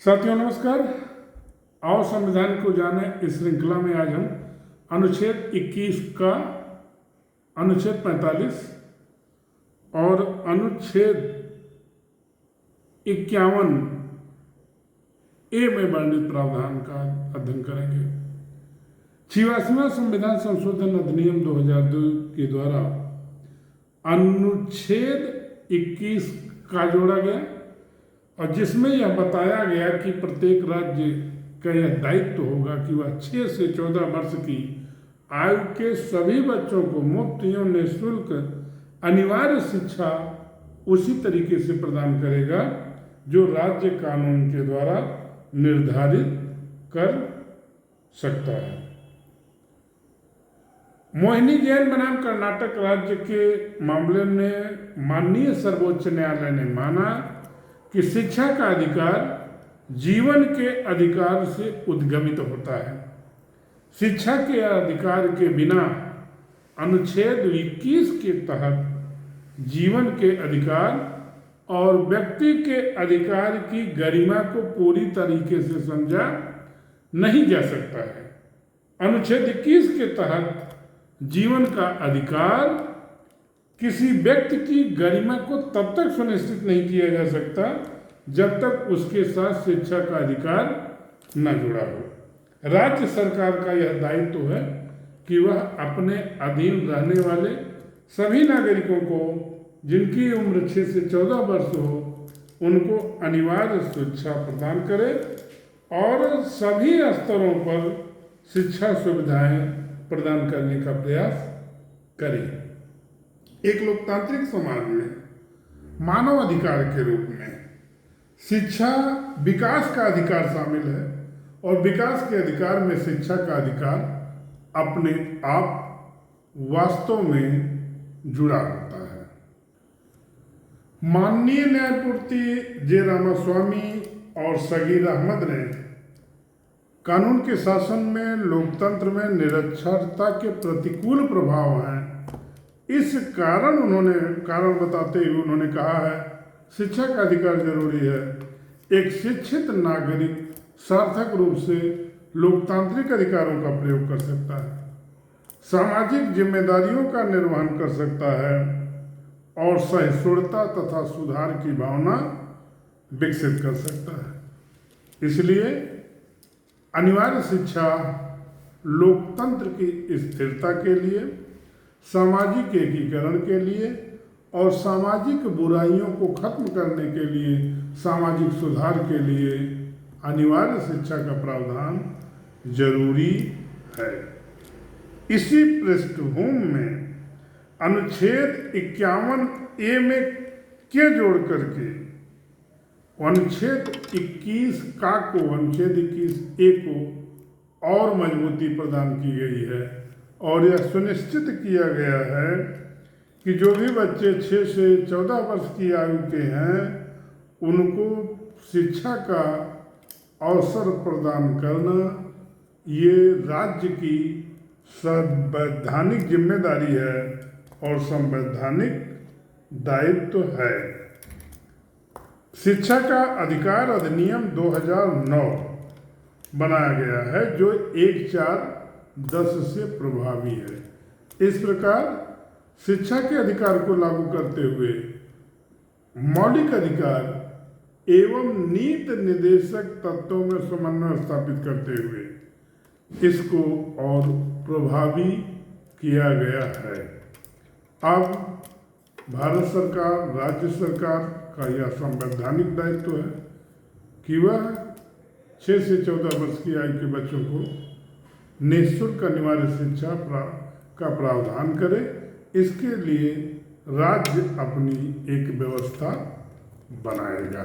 साथियों नमस्कार। आओ संविधान को जाने इस श्रृंखला में आज हम अनुच्छेद 21 का अनुच्छेद 45 और अनुच्छेद 51 ए में वर्णित प्रावधान का अध्ययन करेंगे। 86वां संविधान संशोधन अधिनियम 2002 के द्वारा अनुच्छेद 21 का जोड़ा गया और जिसमें यह बताया गया कि प्रत्येक राज्य का यह दायित्व होगा कि वह 6 से 14 वर्ष की आयु के सभी बच्चों को मुफ्त एवं निःशुल्क अनिवार्य शिक्षा उसी तरीके से प्रदान करेगा जो राज्य कानून के द्वारा निर्धारित कर सकता है। मोहिनी जैन बनाम कर्नाटक राज्य के मामले में माननीय सर्वोच्च न्यायालय ने माना कि शिक्षा का अधिकार जीवन के अधिकार से उद्गमित होता है। शिक्षा के अधिकार के बिना अनुच्छेद 21 के तहत जीवन के अधिकार और व्यक्ति के अधिकार की गरिमा को पूरी तरीके से समझा नहीं जा सकता है। अनुच्छेद 21 के तहत जीवन का अधिकार किसी व्यक्ति की गरिमा को तब तक सुनिश्चित नहीं किया जा सकता जब तक उसके साथ शिक्षा का अधिकार न जुड़ा हो। राज्य सरकार का यह दायित्व है कि वह अपने अधीन रहने वाले सभी नागरिकों को जिनकी उम्र 6 से 14 वर्ष हो उनको अनिवार्य शिक्षा प्रदान करे और सभी स्तरों पर शिक्षा सुविधाएं प्रदान करने का प्रयास करे। एक लोकतांत्रिक समाज में मानव अधिकार के रूप में शिक्षा विकास का अधिकार शामिल है और विकास के अधिकार में शिक्षा का अधिकार अपने आप वास्तव में जुड़ा होता है। माननीय न्यायमूर्ति जे रामास्वामी और सगीर अहमद ने कानून के शासन में लोकतंत्र में निरक्षरता के प्रतिकूल प्रभाव हैं, इस कारण बताते हुए उन्होंने कहा है शिक्षा का अधिकार जरूरी है। एक शिक्षित नागरिक सार्थक रूप से लोकतांत्रिक अधिकारों का प्रयोग कर सकता है, सामाजिक जिम्मेदारियों का निर्वहन कर सकता है और सहिष्णुता तथा सुधार की भावना विकसित कर सकता है। इसलिए अनिवार्य शिक्षा लोकतंत्र की स्थिरता के लिए, सामाजिक एकीकरण के लिए और सामाजिक बुराइयों को खत्म करने के लिए, सामाजिक सुधार के लिए अनिवार्य शिक्षा का प्रावधान जरूरी है। इसी पृष्ठभूमि में अनुच्छेद 51 ए में के जोड़ करके अनुच्छेद 21 का को अनुच्छेद 21 ए को और मजबूती प्रदान की गई है और यह सुनिश्चित किया गया है कि जो भी बच्चे 6 से 14 वर्ष की आयु के हैं उनको शिक्षा का अवसर प्रदान करना ये राज्य की संवैधानिक जिम्मेदारी है और संवैधानिक दायित्व है। शिक्षा का अधिकार अधिनियम 2009 बनाया गया है जो 1/4/10 से प्रभावी है। इस प्रकार शिक्षा के अधिकार को लागू करते हुए मौलिक अधिकार एवं नीति निर्देशक तत्वों में समन्वय स्थापित करते हुए इसको और प्रभावी किया गया है। अब भारत सरकार, राज्य सरकार का यह संवैधानिक दायित्व है कि वह 6 से 14 वर्ष की आयु के बच्चों को निःशुल्क अनिवार्य शिक्षा का प्रावधान करे। इसके लिए राज्य अपनी एक व्यवस्था बनाएगा।